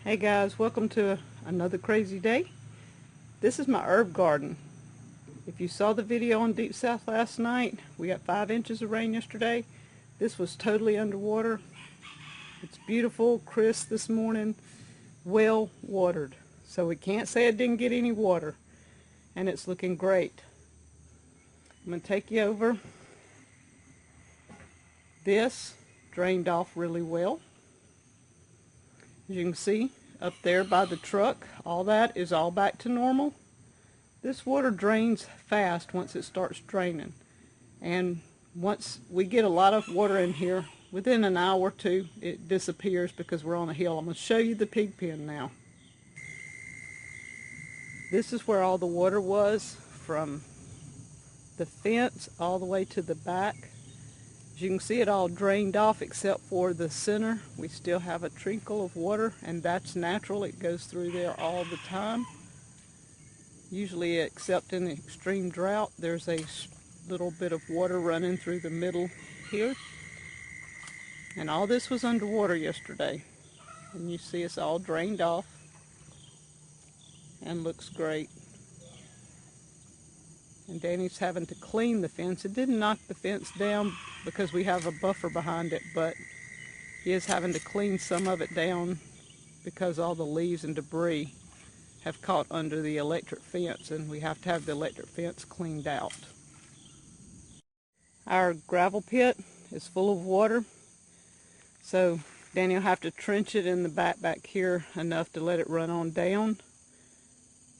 Hey guys, welcome to another crazy day. This is my herb garden. If you saw the video on Deep South last night, we got 5 inches of rain yesterday. This was totally underwater. It's beautiful, crisp this morning, well watered. So we can't say it didn't get any water, and it's looking great. I'm going to take you over. This drained off really well. As you can see up there by the truck, all that is all back to normal. This water drains fast once it starts draining, and once we get a lot of water in here, within an hour or two it disappears because we're on a hill. I'm going to show you the pig pen now. This is where all the water was, from the fence all the way to the back. As you can see, it all drained off except for the center. We still have a trickle of water, and that's natural. It goes through there all the time. Usually, except in the extreme drought, there's a little bit of water running through the middle here. And all this was underwater yesterday. And you see it's all drained off and looks great. And Danny's having to clean the fence. It didn't knock the fence down because we have a buffer behind it, but he is having to clean some of it down because all the leaves and debris have caught under the electric fence, and we have to have the electric fence cleaned out. Our gravel pit is full of water, so Danny will have to trench it in the back here enough to let it run on down.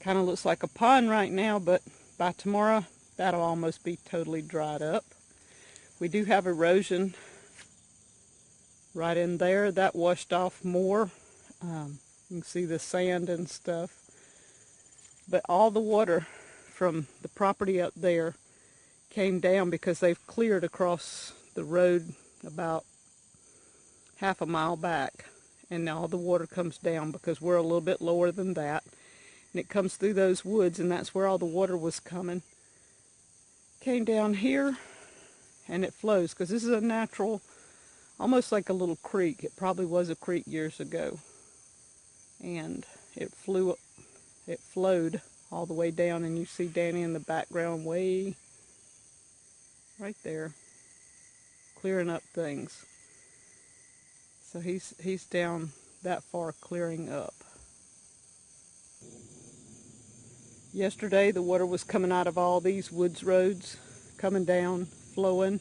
Kind of looks like a pond right now, but by tomorrow that'll almost be totally dried up. We do have erosion right in there. That washed off more. You can see the sand and stuff. But all the water from the property up there came down because they've cleared across the road about half a mile back. And now all the water comes down because we're a little bit lower than that. And it comes through those woods, and that's where all the water was coming. Came down here, and it flows because this is a natural, almost like a little creek. It probably was a creek years ago, and it flowed all the way down. And you see Danny in the background way right there, clearing up things. So he's down that far clearing up. Yesterday the water was coming out of all these woods roads, coming down, flowing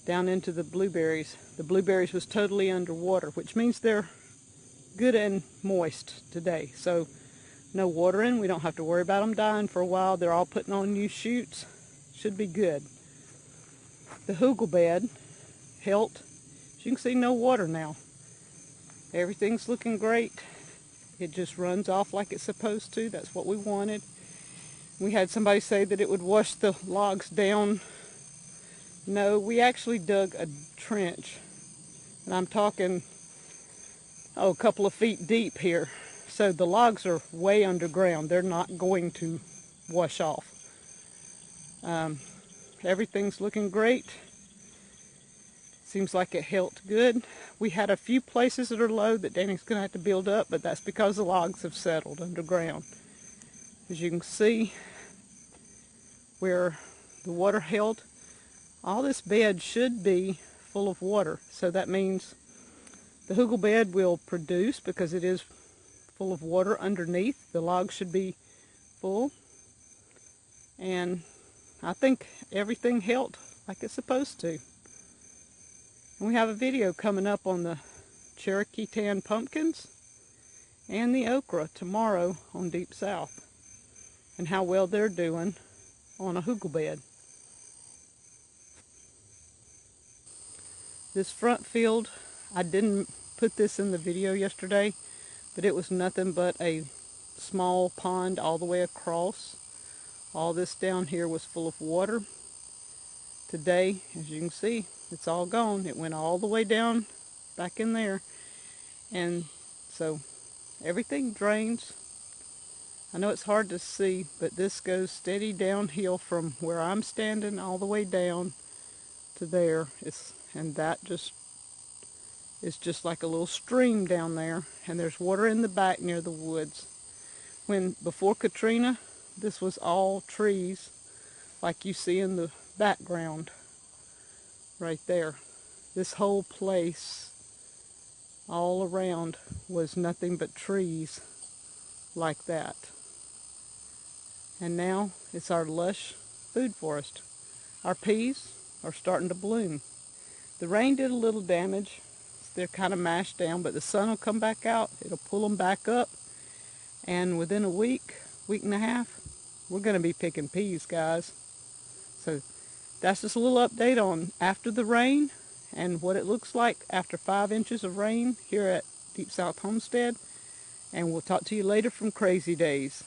down into the blueberries. The blueberries was totally underwater, which means they're good and moist today. So no watering, we don't have to worry about them dying for a while. They're all putting on new shoots. Should be good. The hugel bed held. As you can see, no water now. Everything's looking great. It just runs off like it's supposed to. That's what we wanted. We had somebody say that it would wash the logs down. No, we actually dug a trench. And I'm talking, a couple of feet deep here. So the logs are way underground. They're not going to wash off. Everything's looking great. Seems like it held good. We had a few places that are low that Danny's going to have to build up, but that's because the logs have settled underground. As you can see where the water held, all this bed should be full of water. So that means the hugel bed will produce because it is full of water underneath. The logs should be full. And I think everything held like it's supposed to. And we have a video coming up on the Cherokee tan pumpkins and the okra tomorrow on Deep South, and how well they're doing on a hugel bed. This front field, I didn't put this in the video yesterday, but it was nothing but a small pond all the way across. All this down here was full of water. Today, as you can see, it's all gone. It went all the way down back in there. And so everything drains. I know it's hard to see, but this goes steady downhill from where I'm standing all the way down to there. And that just is just like a little stream down there, and there's water in the back near the woods. Before Katrina, this was all trees like you see in the background right there. This whole place all around was nothing but trees like that. And now it's our lush food forest. Our peas are starting to bloom. The rain did a little damage. They're kind of mashed down, but the sun will come back out. It'll pull them back up. And within a week and a half, we're going to be picking peas, guys. So that's just a little update on after the rain and what it looks like after 5 inches of rain here at Deep South Homestead. And we'll talk to you later from Crazy Days.